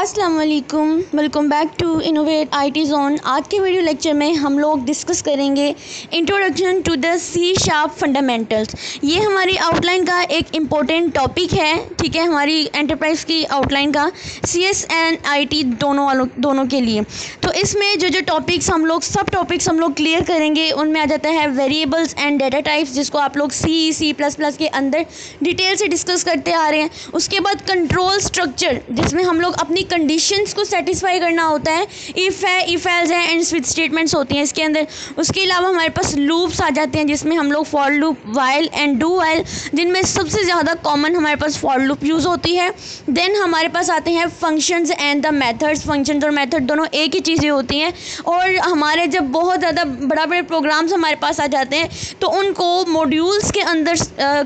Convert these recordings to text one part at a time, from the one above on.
अस्सलाम वालेकुम, welcome back to innovate IT zone. आज के वीडियो लेक्चर में हम लोग डिस्कस करेंगे introduction to the C sharp fundamentals. ये हमारी आउटलाइन का एक इम्पोर्टेंट टॉपिक है, ठीक है, हमारी एंटरप्राइज की आउटलाइन का CS एंड IT दोनों के लिए। तो इसमें जो टॉपिक्स सब टॉपिक्स हम लोग क्लियर करेंगे, उनमें आ जाता है वेरिएबल्स एंड डेटा टाइप्स, जिसको आप लोग C++ के अंदर डिटेल से डिस्कस करते आ रहे हैं। उसके बाद कंट्रोल स्ट्रक्चर, जिसमें हम लोग अपनी कंडीशंस को सेटिस्फाई करना होता है। इफ़ है, इफ एल्स है एंड स्विच स्टेटमेंट्स होती हैं इसके अंदर। उसके अलावा हमारे पास लूप्स आ जाते हैं, जिसमें हम लोग for loop, while and do while, जिनमें सबसे ज़्यादा कॉमन हमारे पास फॉर लूप यूज़ होती है। देन हमारे पास आते हैं functions and the methods. Functions और मेथड दोनों एक ही चीज़ें होती हैं, और हमारे जब बहुत ज़्यादा बड़े प्रोग्राम्स हमारे पास आ जाते हैं तो उनको मॉड्यूल्स के अंदर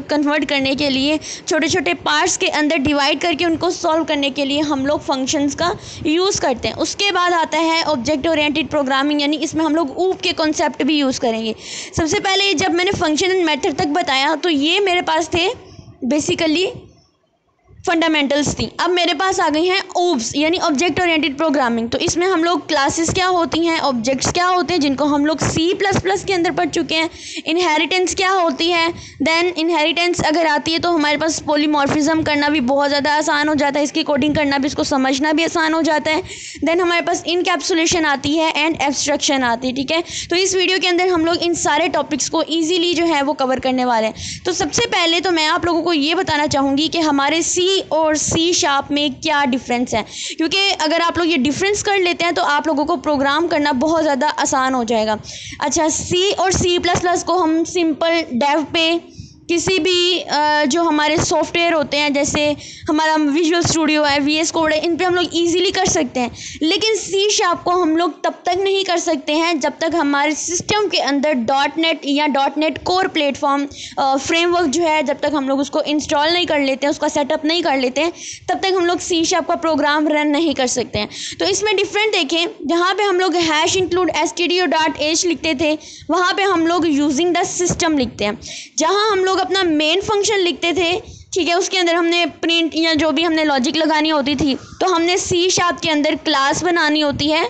कन्वर्ट करने के लिए, छोटे छोटे पार्ट्स के अंदर डिवाइड करके उनको सॉल्व करने के लिए हम लोग फंक्शंस का यूज़ करते हैं। उसके बाद आता है ऑब्जेक्ट ओरिएंटेड प्रोग्रामिंग, यानी इसमें हम लोग ऊप के कॉन्सेप्ट भी यूज़ करेंगे। सबसे पहले जब मैंने फंक्शन एंड मेथड तक बताया तो ये मेरे पास थे बेसिकली फंडामेंटल्स थी। अब मेरे पास आ गई हैं ओब्स, यानी ऑब्जेक्ट ओरिएंटेड प्रोग्रामिंग। तो इसमें हम लोग क्लासेस क्या होती हैं, ऑब्जेक्ट्स क्या होते हैं, जिनको हम लोग C++ के अंदर पढ़ चुके हैं। इनहेरिटेंस क्या होती है, देन इनहेरिटेंस अगर आती है तो हमारे पास पॉलीमॉर्फिज्म करना भी बहुत ज़्यादा आसान हो जाता है, इसकी कोडिंग करना भी, इसको समझना भी आसान हो जाता है। देन हमारे पास इनकैप्सुलेशन आती है एंड एब्स्ट्रक्शन आती है, ठीक है। तो इस वीडियो के अंदर हम लोग इन सारे टॉपिक्स को ईजिली जो है वो कवर करने वाले हैं। तो सबसे पहले तो मैं आप लोगों को ये बताना चाहूँगी कि हमारे C और C# में क्या डिफरेंस है, क्योंकि अगर आप लोग ये डिफरेंस कर लेते हैं तो आप लोगों को प्रोग्राम करना बहुत ज़्यादा आसान हो जाएगा। अच्छा, C और C++ को हम सिंपल डेव पे, किसी भी जो हमारे सॉफ्टवेयर होते हैं, जैसे हमारा विजुअल स्टूडियो है, VS कोड है, इन पे हम लोग इजीली कर सकते हैं। लेकिन C# को हम लोग तब तक नहीं कर सकते हैं जब तक हमारे सिस्टम के अंदर .NET या .NET कोर प्लेटफॉर्म फ्रेमवर्क जो है, जब तक हम लोग उसको इंस्टॉल नहीं कर लेते हैं, उसका सेटअप नहीं कर लेते हैं, तब तक हम लोग C# का प्रोग्राम रन नहीं कर सकते हैं। तो इसमें डिफरेंट देखें, जहाँ पर हम लोग #include stdio.h लिखते थे, वहाँ पर हम लोग यूजिंग द सिस्टम लिखते हैं। जहाँ हम लोग अपना मेन फंक्शन लिखते थे, ठीक है, उसके अंदर हमने प्रिंट या जो भी हमने लॉजिक लगानी होती थी, तो हमने C# के अंदर क्लास बनानी होती है,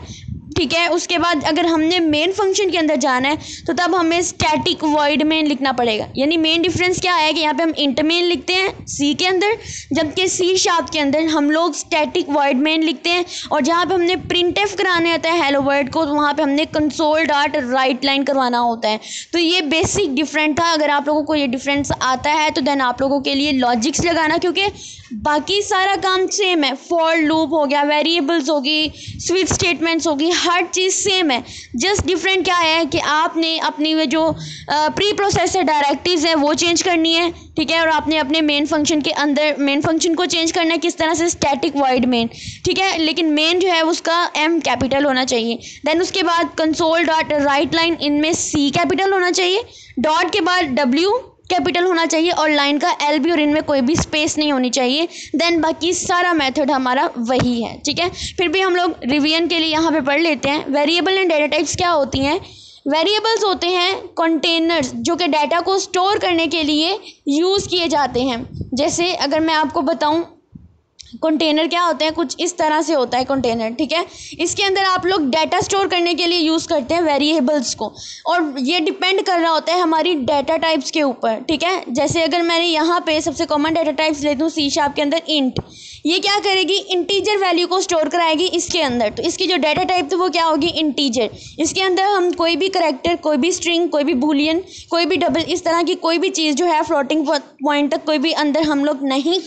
ठीक है। उसके बाद अगर हमने मेन फंक्शन के अंदर जाना है तो तब हमें स्टैटिक वॉइड मेन लिखना पड़ेगा। यानी मेन डिफरेंस क्या है कि यहाँ पे हम इंट मेन लिखते हैं C के अंदर, जबकि C# के अंदर हम लोग स्टैटिक वॉइड मेन लिखते हैं। और जहाँ पे हमने प्रिंटफ कराने होता है हेलो वर्ल्ड को, तो वहाँ पे हमने console.writeline करवाना होता है। तो ये बेसिक डिफरेंट था। अगर आप लोगों को ये डिफरेंस आता है तो देन आप लोगों के लिए लॉजिक्स लगाना, क्योंकि बाकी सारा काम सेम है। फॉर लूप हो गया, वेरिएबल्स होगी, स्विच स्टेटमेंट्स होगी, हर चीज़ सेम है। जस्ट डिफरेंट क्या है कि आपने अपनी वे जो प्री प्रोसेसर डायरेक्टिव्स हैं वो चेंज करनी है, ठीक है, और आपने अपने मेन फंक्शन के अंदर मेन फंक्शन को चेंज करना है, किस तरह से, स्टैटिक वॉइड मेन, ठीक है। लेकिन मेन जो है उसका M कैपिटल होना चाहिए। देन उसके बाद console.writeline, इनमें C कैपिटल होना चाहिए, डॉट के बाद W कैपिटल होना चाहिए, और लाइन का L भी, और इनमें कोई भी स्पेस नहीं होनी चाहिए। देन बाकी सारा मेथड हमारा वही है, ठीक है। फिर भी हम लोग रिवीजन के लिए यहाँ पे पढ़ लेते हैं। वेरिएबल एंड डेटा टाइप्स क्या होती हैं। वेरिएबल्स होते हैं कंटेनर्स जो कि डाटा को स्टोर करने के लिए यूज़ किए जाते हैं। जैसे अगर मैं आपको बताऊं, कंटेनर क्या होते हैं, कुछ इस तरह से होता है कंटेनर, ठीक है। इसके अंदर आप लोग डाटा स्टोर करने के लिए यूज़ करते हैं वेरिएबल्स को, और ये डिपेंड कर रहा होता है हमारी डाटा टाइप्स के ऊपर, ठीक है। जैसे अगर मैंने यहाँ पे सबसे कॉमन डाटा टाइप्स लेती हूँ C# के अंदर इंट, ये क्या करेगी, इंटीजर वैल्यू को स्टोर कराएगी इसके अंदर। तो इसकी जो डाटा टाइप थी वो क्या होगी, इंटीजर। इसके अंदर हम कोई भी करैक्टर, कोई भी स्ट्रिंग, कोई भी बूलियन, कोई भी डबल, इस तरह की कोई भी चीज़ जो है फ्लोटिंग पॉइंट तक कोई भी अंदर हम लोग नहीं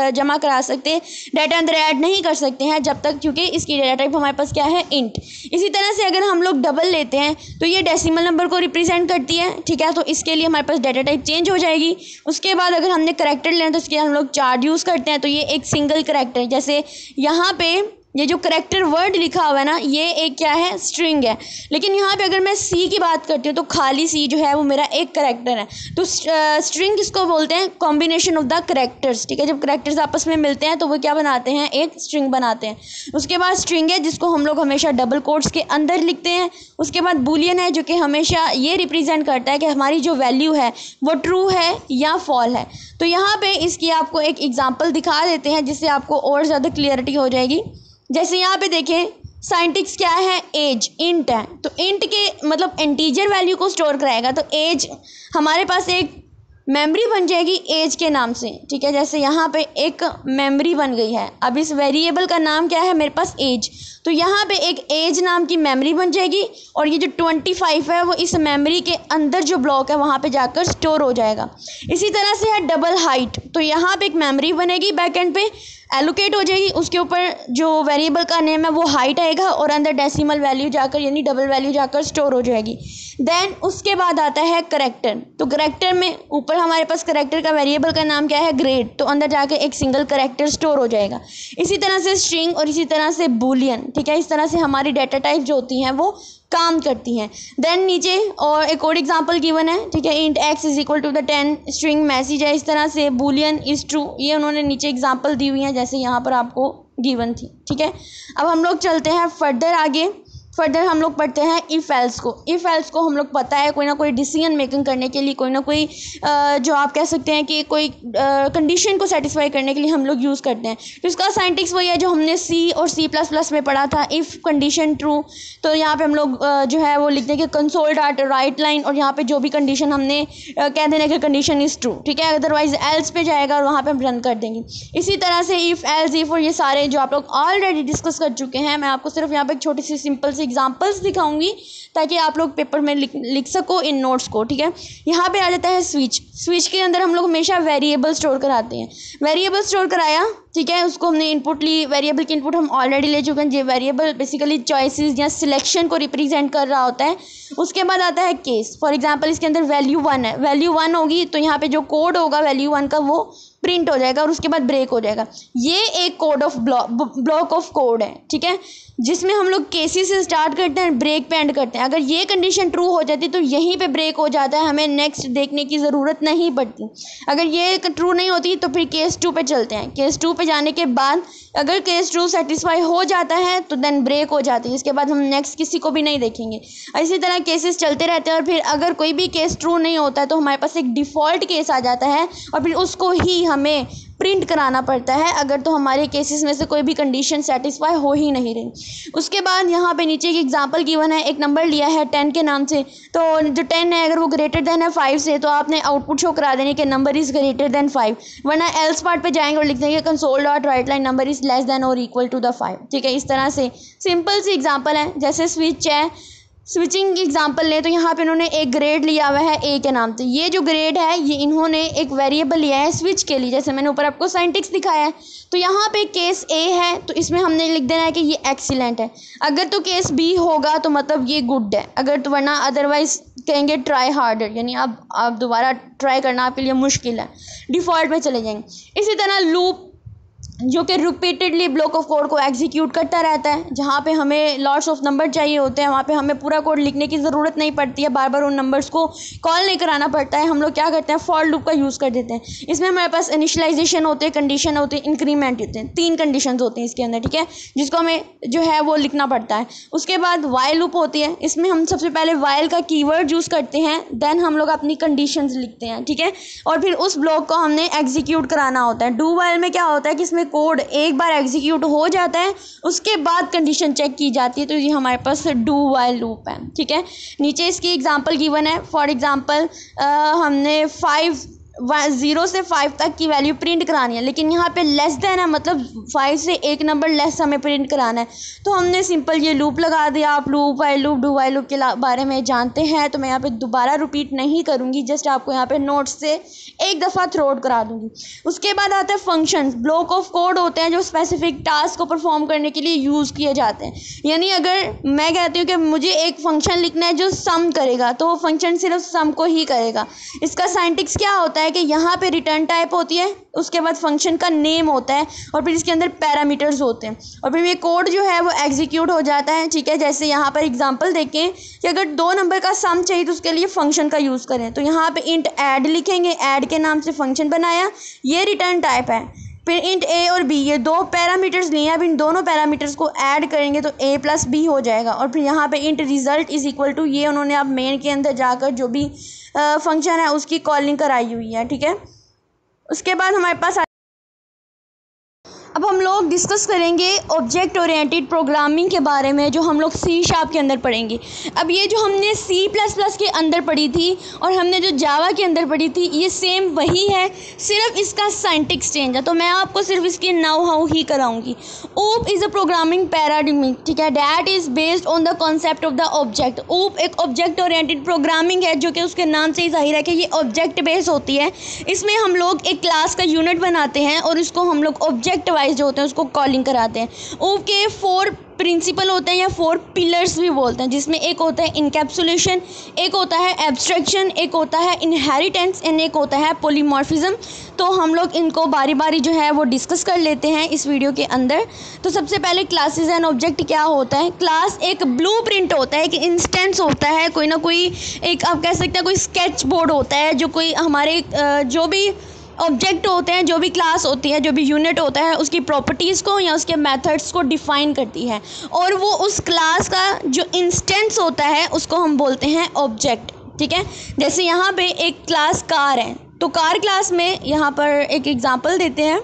जमा करा सकते, डाटा अंदर ऐड नहीं कर सकते हैं जब तक, क्योंकि इसकी डाटा टाइप हमारे पास क्या है, इंट। इसी तरह से अगर हम लोग डबल लेते हैं तो ये डेसिमल नंबर को रिप्रेजेंट करती है, ठीक है। तो इसके लिए हमारे पास डाटा टाइप चेंज हो जाएगी। उसके बाद अगर हमने करैक्टर लेना तो इसके लिए हम लोग चार्ट यूज़ करते हैं, तो ये एक सिंगल करैक्टर, जैसे यहाँ पे ये जो करैक्टर वर्ड लिखा हुआ है ना, ये एक क्या है, स्ट्रिंग है। लेकिन यहाँ पे अगर मैं C की बात करती हूँ तो खाली C जो है वो मेरा एक करैक्टर है। तो स्ट्रिंग किसको बोलते हैं, कॉम्बिनेशन ऑफ द करैक्टर्स, ठीक है। जब करैक्टर्स आपस में मिलते हैं तो वो क्या बनाते हैं, एक स्ट्रिंग बनाते हैं। उसके बाद स्ट्रिंग है जिसको हम लोग हमेशा डबल कोट्स के अंदर लिखते हैं। उसके बाद बूलियन है जो कि हमेशा ये रिप्रेजेंट करता है कि हमारी जो वैल्यू है वो ट्रू है या फॉल है। तो यहाँ पे इसकी आपको एक एग्जांपल दिखा देते हैं जिससे आपको और ज़्यादा क्लियरिटी हो जाएगी। जैसे यहाँ पे देखें साइंटिक्स क्या है, एज इंट है, तो इंट के मतलब इंटीजर वैल्यू को स्टोर कराएगा, तो एज हमारे पास एक मेमोरी बन जाएगी एज के नाम से, ठीक है। जैसे यहाँ पे एक मेमोरी बन गई है, अब इस वेरिएबल का नाम क्या है मेरे पास एज, तो यहाँ पे एक एज नाम की मेमोरी बन जाएगी और ये जो 25 है वो इस मेमोरी के अंदर जो ब्लॉक है वहाँ पे जाकर स्टोर हो जाएगा। इसी तरह से है डबल हाइट, तो यहाँ पे एक मेमोरी बनेगी बैक एंड पे एलोकेट हो जाएगी, उसके ऊपर जो वेरिएबल का नेम है वो हाइट आएगा और अंदर डेसिमल वैल्यू जाकर यानी डबल वैल्यू जाकर स्टोर हो जाएगी। देन उसके बाद आता है करेक्टर, तो करेक्टर में ऊपर हमारे पास करेक्टर का वेरिएबल का नाम क्या है ग्रेड, तो अंदर जाकर एक सिंगल करेक्टर स्टोर हो जाएगा। इसी तरह से स्ट्रिंग और इसी तरह से बूलियन, ठीक है। इस तरह से हमारी डाटा टाइप जो होती हैं वो काम करती हैं। देन नीचे और एक और एग्जांपल गिवन है, ठीक है, int x is equal to the 10 string message है, इस तरह से बूलियन इज ट्रू, ये उन्होंने नीचे एग्जांपल दी हुई हैं जैसे यहाँ पर आपको गिवन थी, ठीक है। अब हम लोग चलते हैं फर्दर आगे, फर्दर हम लोग पढ़ते हैं इफ़ एल्स को। इफ़ एल्स को हम लोग पता है कोई ना कोई डिसीजन मेकिंग करने के लिए, कोई ना कोई जो आप कह सकते हैं कि कोई कंडीशन को सेटिस्फाई करने के लिए हम लोग यूज़ करते हैं। तो इसका साइंटिक्स वही है जो हमने सी और C++ में पढ़ा था, इफ़ कंडीशन ट्रू, तो यहाँ पे हम लोग जो है वो लिखते हैं कि कंसोल डॉट राइट लाइन और यहाँ पे जो भी कंडीशन हमने कह देना कि कंडीशन इज़ ट्रू, ठीक है, अदरवाइज एल्स पे जाएगा और वहाँ पर हम रन कर देंगे। इसी तरह से इफ़ एल्स इफ़ और ये सारे जो आप लोग ऑलरेडी डिस्कस कर चुके हैं, मैं आपको सिर्फ यहाँ पर एक छोटी सी सिंपल एग्जांपल्स दिखाऊंगी ताकि आप लोग पेपर में लिख सको इन नोट्स को, ठीक है। यहाँ पे आ जाता है स्विच। स्विच के अंदर हम लोग हमेशा वेरिएबल स्टोर कराते हैं, वेरिएबल स्टोर कराया, ठीक है, उसको हमने इनपुट ली, वेरिएबल की इनपुट हम ऑलरेडी ले चुके हैं। ये वेरिएबल बेसिकली चॉइसेस या सिलेक्शन को रिप्रेजेंट कर रहा होता है। उसके बाद आता है केस, फॉर एग्जांपल इसके अंदर वैल्यू 1 है, वैल्यू 1 होगी तो यहाँ पे जो कोड होगा वैल्यू 1 का वो प्रिंट हो जाएगा और उसके बाद ब्रेक हो जाएगा। ये एक code of block of code है, ठीक है, जिसमें हम लोग केसेस से स्टार्ट करते हैं, ब्रेक पे एंड करते हैं। अगर ये कंडीशन ट्रू हो जाती तो यहीं पे ब्रेक हो जाता है, हमें नेक्स्ट देखने की ज़रूरत नहीं पड़ती। अगर ये ट्रू नहीं होती तो फिर केस 2 पे चलते हैं। केस 2 पे जाने के बाद अगर केस ट्रू सेटिस्फाई हो जाता है तो देन ब्रेक हो जाती है, इसके बाद हम नेक्स्ट किसी को भी नहीं देखेंगे। इसी तरह केसेस चलते रहते हैं और फिर अगर कोई भी केस ट्रू नहीं होता है तो हमारे पास एक डिफ़ॉल्ट केस आ जाता है और फिर उसको ही हमें प्रिंट कराना पड़ता है अगर तो हमारे केसेस में से कोई भी कंडीशन सेटिस्फाई हो ही नहीं रही। उसके बाद यहाँ पे नीचे एक एग्जांपल गिवन है, एक नंबर लिया है 10 के नाम से, तो जो 10 है अगर वो ग्रेटर देन है 5 से तो आपने आउटपुट शो करा देनी कि नंबर इज़ ग्रेटर देन 5, वरना एल्स पार्ट पे जाएंगे और लिख देंगे console dot right line number is less than और इक्वल टू द 5, ठीक है। इस तरह से सिंपल सी एग्जाम्पल है। जैसे स्विच है, स्विचिंग एग्जांपल लें तो यहाँ पे इन्होंने एक ग्रेड लिया हुआ है ए के नाम से, ये जो ग्रेड है ये इन्होंने एक वेरिएबल लिया है स्विच के लिए, जैसे मैंने ऊपर आपको साइंटिक्स दिखाया है। तो यहाँ पे केस ए है तो इसमें हमने लिख देना है कि ये एक्सीलेंट है, अगर तो केस बी होगा तो मतलब ये गुड है, अगर तो वरना अदरवाइज कहेंगे ट्राई हार्डर, यानी अब आप दोबारा ट्राई करना आपके लिए मुश्किल है, डिफ़ॉल्ट में चले जाएंगे। इसी तरह लूप जो कि रिपीटेडली ब्लॉक ऑफ कोड को एग्जीक्यूट करता रहता है, जहाँ पे हमें लॉट्स ऑफ नंबर चाहिए होते हैं, वहाँ पे हमें पूरा कोड लिखने की ज़रूरत नहीं पड़ती है, बार बार उन नंबर्स को कॉल नहीं कराना पड़ता है। हम लोग क्या करते हैं, फॉर लूप का यूज़ कर देते हैं। इसमें हमारे पास इनिशियलाइजेशन होते हैं, कंडीशन होती है, इंक्रीमेंट होते हैं, 3 कंडीशन होती हैं इसके अंदर, ठीक है, जिसको हमें जो है वो लिखना पड़ता है। उसके बाद वाइल लूप होती है, इसमें हम सबसे पहले वाइल का कीवर्ड यूज़ करते हैं, देन हम लोग अपनी कंडीशंस लिखते हैं, ठीक है, और फिर उस ब्लॉक को हमने एग्जीक्यूट कराना होता है। डू वाइल में क्या होता है कि इसमें कोड एक बार एग्जीक्यूट हो जाता है, उसके बाद कंडीशन चेक की जाती है, तो ये हमारे पास डू वाइल लूप है, ठीक है। नीचे इसकी एग्जांपल गिवन है, फॉर एग्जांपल हमने 0 से 5 तक की वैल्यू प्रिंट करानी है, लेकिन यहाँ पे लेस देन है, मतलब 5 से एक नंबर लेस हमें प्रिंट कराना है, तो हमने सिंपल ये लूप लगा दिया। आप loop while loop do while loop के बारे में जानते हैं तो मैं यहाँ पे दोबारा रिपीट नहीं करूँगी, जस्ट आपको यहाँ पे नोट्स से एक दफ़ा थ्रो आउट करा दूँगी। उसके बाद आता है फंक्शंस, ब्लॉक ऑफ कोड होते हैं जो स्पेसिफिक टास्क को परफॉर्म करने के लिए यूज़ किए जाते हैं। यानी अगर मैं कहती हूँ कि मुझे एक फंक्शन लिखना है जो सम करेगा, तो वो फंक्शन सिर्फ सम को ही करेगा। इसका साइंटिक्स क्या होता है कि यहाँ पे रिटर्न टाइप होती है, उसके बाद फंक्शन का नेम होता है और फिर इसके अंदर पैरामीटर्स होते हैं और फिर ये कोड जो है वो एग्जीक्यूट हो जाता है, ठीक है। जैसे यहाँ पर एग्जांपल देखें कि अगर 2 नंबर का सम चाहिए तो उसके लिए फंक्शन का यूज़ करें, तो यहाँ पे इंट ऐड लिखेंगे, ऐड के नाम से फंक्शन बनाया, ये रिटर्न टाइप है। फिर इंट ए और बी, ये 2 पैरामीटर्स लिए हैं, अब इन दोनों पैरामीटर्स को ऐड करेंगे तो a + b हो जाएगा और फिर यहाँ पे int result is equal to, ये उन्होंने अब मेन के अंदर जाकर जो भी फंक्शन है उसकी कॉलिंग कराई हुई है, ठीक है। उसके बाद हमारे पास अब हम लोग डिस्कस करेंगे ऑब्जेक्ट ओरिएंटेड प्रोग्रामिंग के बारे में, जो हम लोग सी शार्प के अंदर पढ़ेंगे। अब ये जो हमने सी प्लस प्लस के अंदर पढ़ी थी और हमने जो जावा के अंदर पढ़ी थी, ये सेम वही है, सिर्फ इसका साइंटिक्स चेंज है। तो मैं आपको सिर्फ इसकी नाउ हाउ ही कराऊंगी। OOP is a programming paradigm, ठीक है, that is based on the concept of the object. OOP एक ऑब्जेक्ट ओरिएंटेड प्रोग्रामिंग है, जो कि उसके नाम से ही जाहिर है कि ये ऑब्जेक्ट बेस्ड होती है। इसमें हम लोग एक क्लास का यूनिट बनाते हैं और इसको हम लोग ऑब्जेक्ट जो होते हैं उसको कॉलिंग कराते हैं। ओप के 4 प्रिंसिपल होते हैं या 4 पिलर्स भी बोलते हैं, जिसमें एक होता है इनकैप्सुलेशन, एक होता है एब्स्ट्रैक्शन, एक होता है इनहेरिटेंस एंड एक होता है पॉलीमॉर्फिज्म। तो हम लोग इनको बारी बारी जो है वो डिस्कस कर लेते हैं इस वीडियो के अंदर। तो सबसे पहले क्लासेस एंड ऑब्जेक्ट क्या होता है। क्लास एक ब्लूप्रिंट होता है, एक इंस्टेंस होता है, कोई ना कोई एक आप कह सकते हैं कोई स्केच बोर्ड होता है, जो कोई हमारे जो भी ऑब्जेक्ट होते हैं, जो भी क्लास होती है, जो भी यूनिट होता है, उसकी प्रॉपर्टीज़ को या उसके मेथड्स को डिफ़ाइन करती है। और वो उस क्लास का जो इंस्टेंस होता है उसको हम बोलते हैं ऑब्जेक्ट, ठीक है। जैसे यहाँ पे एक क्लास कार है, तो कार क्लास में यहाँ पर एक एग्जांपल देते हैं।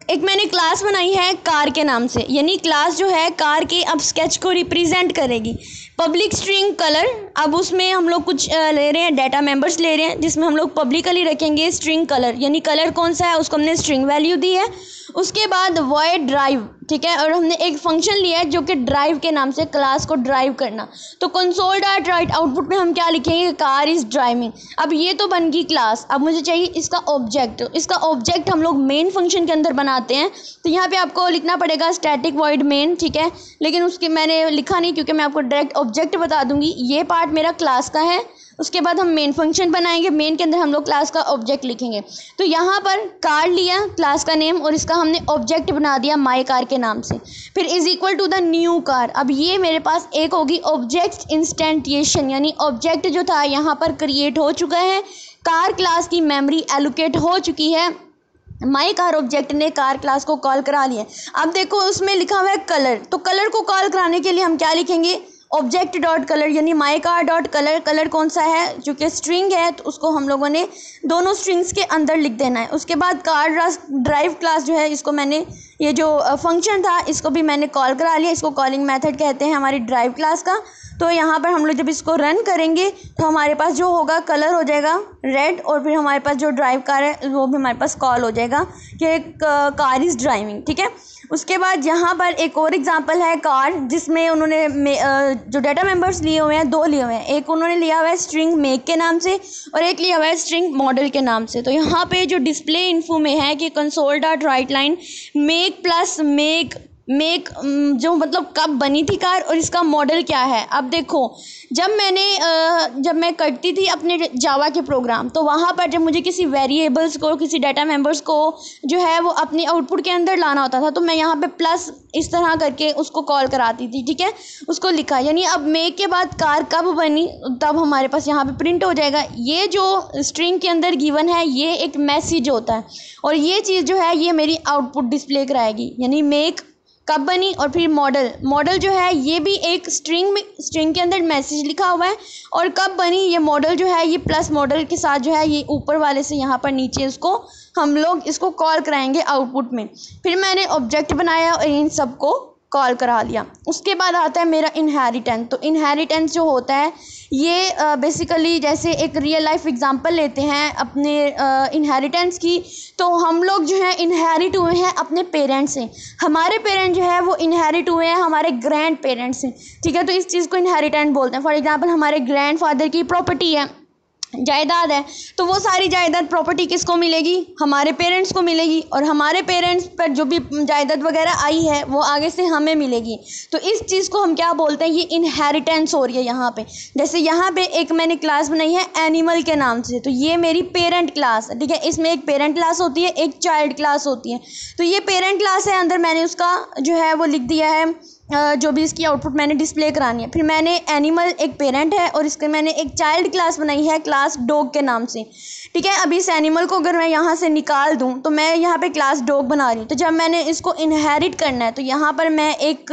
एक मैंने क्लास बनाई है कार के नाम से, यानी क्लास जो है कार के अब स्केच को रिप्रेजेंट करेगी। पब्लिक स्ट्रिंग कलर, अब उसमें हम लोग कुछ ले रहे हैं, डाटा मेंबर्स ले रहे हैं, जिसमें हम लोग पब्लिकली रखेंगे स्ट्रिंग कलर, यानी कलर कौन सा है उसको हमने स्ट्रिंग वैल्यू दी है। उसके बाद वॉइड ड्राइव, ठीक है, और हमने एक फंक्शन लिया है जो कि ड्राइव के नाम से, क्लास को ड्राइव करना। तो कंसोल डॉट राइट आउटपुट में हम क्या लिखेंगे, कार इज़ ड्राइविंग। अब ये तो बन गई क्लास। अब मुझे चाहिए इसका ऑब्जेक्ट। इसका ऑब्जेक्ट हम लोग मेन फंक्शन के अंदर बनाते हैं। तो यहाँ पे आपको लिखना पड़ेगा स्टैटिक वॉइड मेन, ठीक है, लेकिन उसके मैंने लिखा नहीं क्योंकि मैं आपको डायरेक्ट ऑब्जेक्ट बता दूंगी। ये पार्ट मेरा क्लास का है। उसके बाद हम मेन फंक्शन बनाएंगे, मेन के अंदर हम लोग क्लास का ऑब्जेक्ट लिखेंगे। तो यहाँ पर कार लिया क्लास का नेम और इसका हमने ऑब्जेक्ट बना दिया माई कार के नाम से। फिर is equal to the new car. अब ये मेरे पास एक होगी ऑब्जेक्ट इंस्टेंटिएशन, यानी ऑब्जेक्ट जो था यहाँ पर क्रिएट हो चुका है, कार क्लास की मेमोरी एलोकेट हो चुकी है, माई कार ऑब्जेक्ट ने कार क्लास को कॉल करा लिया। अब देखो उसमें लिखा हुआ है कलर, तो कलर को कॉल कराने के लिए हम क्या लिखेंगे, ऑब्जेक्ट डॉट कलर, यानी my car dot colour. Colour कौन सा है, जो कि स्ट्रिंग है, तो उसको हम लोगों ने दोनों स्ट्रिंग्स के अंदर लिख देना है। उसके बाद कार ड्राइव क्लास जो है, इसको मैंने ये जो फंक्शन था इसको भी मैंने कॉल करा लिया। इसको कॉलिंग मेथड कहते हैं हमारी ड्राइव क्लास का। तो यहाँ पर हम लोग जब इसको रन करेंगे तो हमारे पास जो होगा कलर हो जाएगा रेड, और फिर हमारे पास जो ड्राइव कार है वो भी हमारे पास कॉल हो जाएगा कि कार इज़ ड्राइविंग, ठीक है। उसके बाद यहाँ पर एक और एग्जांपल है कार, जिसमें उन्होंने जो डाटा मेंबर्स लिए हुए हैं 2 लिए हुए हैं। एक उन्होंने लिया हुआ है स्ट्रिंग मेक के नाम से और एक लिया हुआ है स्ट्रिंग मॉडल के नाम से। तो यहाँ पे जो डिस्प्ले इन्फो में है कि console dot right line make plus make जो मतलब कब बनी थी कार और इसका मॉडल क्या है। अब देखो जब मैं करती थी अपने जावा के प्रोग्राम, तो वहाँ पर जब मुझे किसी वेरिएबल्स को, किसी डाटा मेंबर्स को जो है वो अपने आउटपुट के अंदर लाना होता था, तो मैं यहाँ पे प्लस इस तरह करके उसको कॉल कराती थी, ठीक है, उसको लिखा। यानी अब मेक के बाद कार कब बनी तब हमारे पास यहाँ पे प्रिंट हो जाएगा। ये जो स्ट्रिंग के अंदर गिवन है ये एक मैसेज होता है और ये चीज़ जो है ये मेरी आउटपुट डिस्प्ले कराएगी, यानी मेक कब बनी और फिर मॉडल जो है ये भी एक स्ट्रिंग के अंदर मैसेज लिखा हुआ है, और कब बनी ये मॉडल जो है ये प्लस मॉडल के साथ जो है ये ऊपर वाले से यहाँ पर नीचे इसको हम लोग इसको कॉल कराएंगे आउटपुट में। फिर मैंने ऑब्जेक्ट बनाया और इन सबको कॉल करा लिया। उसके बाद आता है मेरा इनहेरिटेंस। तो इनहेरिटेंस जो होता है ये बेसिकली जैसे एक रियल लाइफ एग्जांपल लेते हैं अपने इनहेरिटेंस की, तो हम लोग जो है इनहेरिट हुए हैं अपने पेरेंट्स से। हमारे पेरेंट जो है वो इनहेरिट हुए हैं हमारे ग्रैंड पेरेंट्स से, ठीक है। तो इस चीज़ को इनहेरिटेंस बोलते हैं। फॉर एग्जांपल हमारे ग्रैंड फादर की प्रॉपर्टी है, जायदाद है, तो वो सारी जायदाद प्रॉपर्टी किसको मिलेगी, हमारे पेरेंट्स को मिलेगी, और हमारे पेरेंट्स पर जो भी जायदाद वगैरह आई है वो आगे से हमें मिलेगी। तो इस चीज़ को हम क्या बोलते हैं, ये इनहेरिटेंस हो रही है यहाँ पे। जैसे यहाँ पे एक मैंने क्लास बनाई है एनिमल के नाम से, तो ये मेरी पेरेंट क्लास है, ठीक है। इसमें एक पेरेंट क्लास होती है, एक चाइल्ड क्लास होती है। तो ये पेरेंट क्लास है, अंदर मैंने उसका जो है वो लिख दिया है जो भी इसकी आउटपुट मैंने डिस्प्ले करानी है। फिर मैंने एनिमल एक पेरेंट है और इसके मैंने एक चाइल्ड क्लास बनाई है, क्लास क्लास डॉग के नाम से, ठीक है। अब इस एनिमल को अगर मैं यहाँ से निकाल दूँ तो मैं यहाँ पे क्लास डॉग बना रही हूँ, तो जब मैंने इसको इनहेरिट करना है तो यहाँ पर मैं एक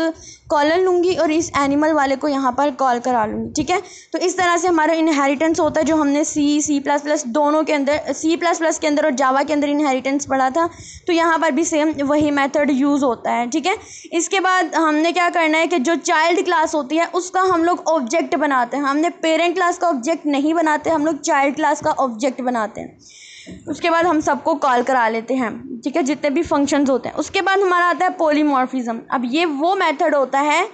कॉलन लूँगी और इस एनिमल वाले को यहाँ पर कॉल करा लूँगी, ठीक है। तो इस तरह से हमारा इनहेरिटेंस होता है, जो हमने C++ दोनों के अंदर, C++ के अंदर और जावा के अंदर इनहेरिटेंस पढ़ा था, तो यहाँ पर भी सेम वही मेथड यूज़ होता है, ठीक है। इसके बाद हमने क्या करना है कि जो चाइल्ड क्लास होती है उसका हम लोग ऑब्जेक्ट बनाते हैं। हमने पेरेंट क्लास का ऑब्जेक्ट नहीं बनाते, हम लोग चाइल्ड क्लास का ऑब्जेक्ट बनाते हैं। उसके बाद हम सबको कॉल करा लेते हैं, ठीक है, जितने भी फंक्शंस होते हैं। उसके बाद हमारा आता है पॉलीमॉर्फिज्म। अब ये वो मेथड होता है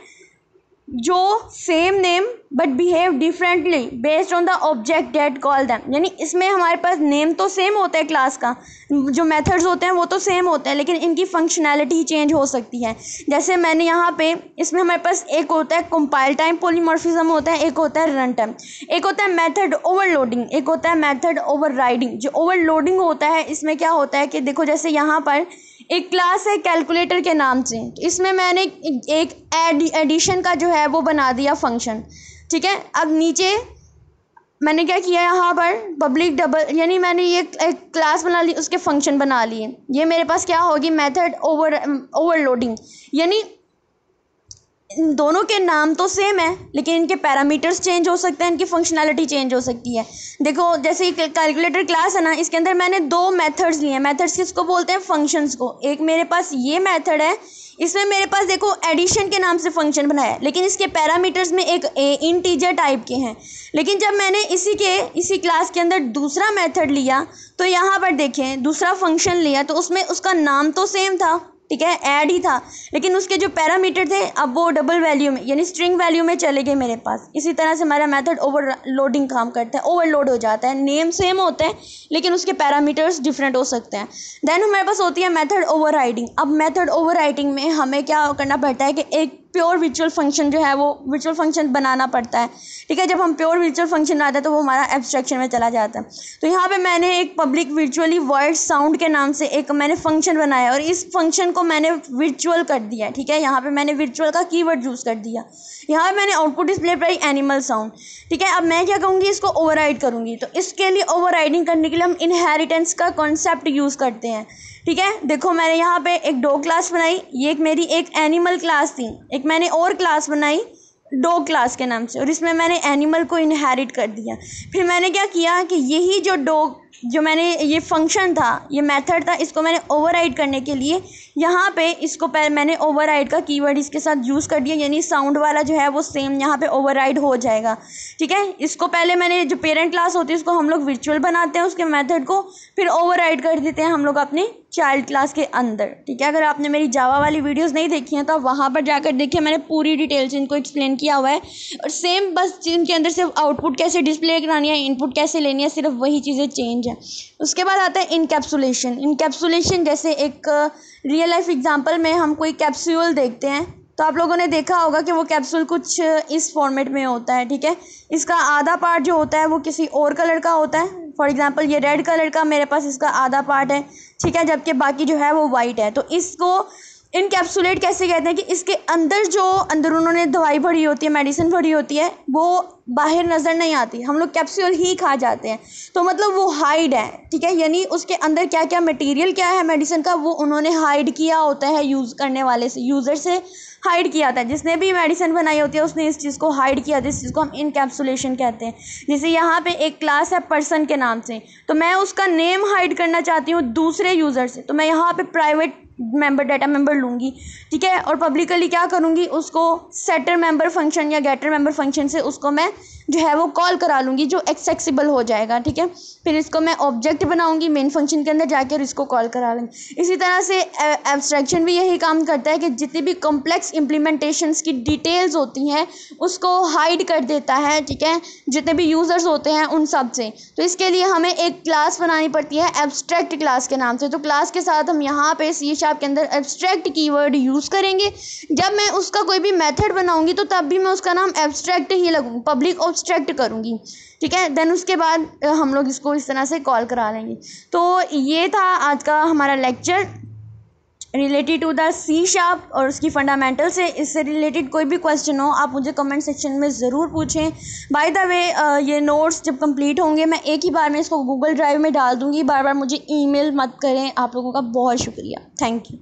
जो same name but behave differently based on the object that call them. यानी इसमें हमारे पास नेम तो सेम होता है क्लास का, जो मेथड्स होते हैं वो तो सेम होते हैं, लेकिन इनकी फंक्शनैलिटी चेंज हो सकती है। जैसे मैंने यहाँ पे, इसमें हमारे पास एक होता है कंपाइल टाइम पॉलीमॉर्फिज्म होता है, एक होता है रन टाइम, एक होता है मेथड ओवरलोडिंग, एक होता है मेथड ओवरराइडिंग। जो ओवरलोडिंग होता है इसमें क्या होता है कि देखो, जैसे यहाँ पर एक क्लास है कैलकुलेटर के नाम से, तो इसमें मैंने एक एडिशन का जो है वो बना दिया फंक्शन, ठीक है। अब नीचे मैंने क्या किया, यहाँ पर पब्लिक डबल, यानी मैंने ये एक क्लास बना ली, उसके फंक्शन बना लिए। ये मेरे पास क्या होगी, मेथड ओवरलोडिंग। यानी इन दोनों के नाम तो सेम है, लेकिन इनके पैरामीटर्स चेंज हो सकते हैं, इनकी फंक्शनैलिटी चेंज हो सकती है। देखो, जैसे कैलकुलेटर क्लास है ना, इसके अंदर मैंने दो मेथड्स लिए हैं। मेथड्स किसको बोलते हैं, फंक्शंस को। एक मेरे पास ये मेथड है, इसमें मेरे पास देखो एडिशन के नाम से फंक्शन बनाया है, लेकिन इसके पैरामीटर्स में एक इंटीजर टाइप के हैं। लेकिन जब मैंने इसी क्लास के अंदर दूसरा मेथड लिया, तो यहाँ पर देखें, दूसरा फंक्शन लिया तो उसमें उसका नाम तो सेम था, ठीक है, ऐड ही था, लेकिन उसके जो पैरामीटर थे अब वो डबल वैल्यू में, यानी स्ट्रिंग वैल्यू में चले गए मेरे पास। इसी तरह से हमारा मेथड ओवरलोडिंग काम करता है, ओवरलोड हो जाता है। नेम सेम होते हैं लेकिन उसके पैरामीटर्स डिफरेंट हो सकते हैं। देन हमारे पास होती है मेथड ओवरराइडिंग। अब मेथड ओवरराइडिंग में हमें क्या करना पड़ता है कि एक प्योर वर्चुअल फंक्शन जो है वो वर्चुअल फंक्शन बनाना पड़ता है, ठीक है। जब हम प्योर वर्चुअल फंक्शन बनाते हैं तो वो हमारा एब्स्ट्रैक्शन में चला जाता है। तो यहाँ पे मैंने एक पब्लिक वर्चुअली वर्ड साउंड के नाम से एक मैंने फंक्शन बनाया और इस फंक्शन को मैंने वर्चुअल कर दिया, ठीक है। यहाँ पे मैंने वर्चुअल का कीवर्ड यूज़ कर दिया। यहाँ पे मैंने आउटपुट डिस्प्ले पर एनिमल साउंड, ठीक है। अब मैं क्या करूँगी, इसको ओवरराइड करूँगी। तो इसके लिए ओवरराइडिंग करने के लिए हम इनहेरिटेंस का कॉन्सेप्ट यूज़ करते हैं, ठीक है। देखो, मैंने यहाँ पे एक डॉग क्लास बनाई, ये एक मेरी एक एनिमल क्लास थी। एक मैंने और क्लास बनाई डॉग क्लास के नाम से, और इसमें मैंने एनिमल को इनहेरिट कर दिया। फिर मैंने क्या किया कि यही जो डॉग, जो मैंने ये फंक्शन था, ये मेथड था, इसको मैंने ओवरराइड करने के लिए यहाँ पे इसको मैंने ओवरराइड का कीवर्ड इसके साथ यूज़ कर दिया, यानी साउंड वाला जो है वो सेम यहाँ पे ओवरराइड हो जाएगा, ठीक है। इसको पहले मैंने, जो पेरेंट क्लास होती है उसको हम लोग वर्चुअल बनाते हैं उसके मेथड को, फिर ओवरराइड कर देते हैं हम लोग अपने चाइल्ड क्लास के अंदर, ठीक है। अगर आपने मेरी जावा वाली वीडियोस नहीं देखी हैं तो आप वहाँ पर जाकर देखिए, मैंने पूरी डिटेल से इनको एक्सप्लेन किया हुआ है। और सेम बस इनके अंदर सिर्फ आउटपुट कैसे डिस्प्ले करानी है, इनपुट कैसे लेनी है, सिर्फ वही चीज़ें चेंज है। उसके बाद आता है इनकैप्सुलेशन। इनकैप्सुलेशन जैसे एक रियल लाइफ एग्जांपल में हम कोई कैप्सूल देखते हैं, तो आप लोगों ने देखा होगा कि वो कैप्सूल कुछ इस फॉर्मेट में होता है, ठीक है। इसका आधा पार्ट जो होता है वो किसी और कलर का होता है। फॉर एग्जांपल ये रेड कलर का मेरे पास इसका आधा पार्ट है, ठीक है, जबकि बाकी जो है वो वाइट है। तो इसको इनकैप्सुलेट कैसे कहते हैं कि इसके अंदर उन्होंने दवाई भरी होती है, मेडिसिन भरी होती है, वो बाहर नज़र नहीं आती, हम लोग कैप्सूल ही खा जाते हैं। तो मतलब वो हाइड है, ठीक है, यानी उसके अंदर क्या क्या मटेरियल क्या है मेडिसिन का, वो उन्होंने हाइड किया होता है, यूज़ करने वाले से, यूज़र से हाइड किया था। जिसने भी मेडिसिन बनाई होती है उसने इस चीज़ को हाइड किया था, इस चीज़ को हम इनकैप्सुलेशन कहते हैं। जैसे यहाँ पे एक क्लास है पर्सन के नाम से, तो मैं उसका नेम हाइड करना चाहती हूँ दूसरे यूज़र से, तो मैं यहाँ पे प्राइवेट मेंबर डाटा मेंबर लूँगी, ठीक है, और पब्लिकली क्या करूँगी, उसको सेटर मेंबर फंक्शन या गेटर मेंबर फंक्शन से उसको मैं जो है वो कॉल करा लूँगी, जो एक्सेसिबल हो जाएगा, ठीक है। फिर इसको मैं ऑब्जेक्ट बनाऊँगी मेन फंक्शन के अंदर जाकर, इसको कॉल करा लूँगी। इसी तरह से एब्स्ट्रैक्शन भी यही काम करता है कि जितनी भी कॉम्प्लेक्स इम्प्लीमेंटेशंस की डिटेल्स होती हैं उसको हाइड कर देता है, ठीक है, जितने भी यूज़र्स होते हैं उन सब से। तो इसके लिए हमें एक क्लास बनानी पड़ती है एब्स्ट्रैक्ट क्लास के नाम से। तो क्लास के साथ हम यहाँ पे C# के अंदर एब्स्ट्रैक्ट कीवर्ड यूज़ करेंगे। जब मैं उसका कोई भी मेथड बनाऊँगी तो तब भी मैं उसका नाम एब्स्ट्रैक्ट ही लगूँगी, पब्लिक एब्स्ट्रैक्ट करूँगी, ठीक है। देन उसके बाद हम लोग इसको इस तरह से कॉल करा लेंगे। तो ये था आज का हमारा lecture. Related to the C sharp और उसकी फंडामेंटल से इससे रिलेटेड कोई भी क्वेश्चन हो आप मुझे कमेंट सेक्शन में ज़रूर पूछें। बाय द वे ये नोट्स जब कंप्लीट होंगे मैं एक ही बार में इसको गूगल ड्राइव में डाल दूँगी, बार बार मुझे ईमेल मत करें। आप लोगों का बहुत शुक्रिया, थैंक यू।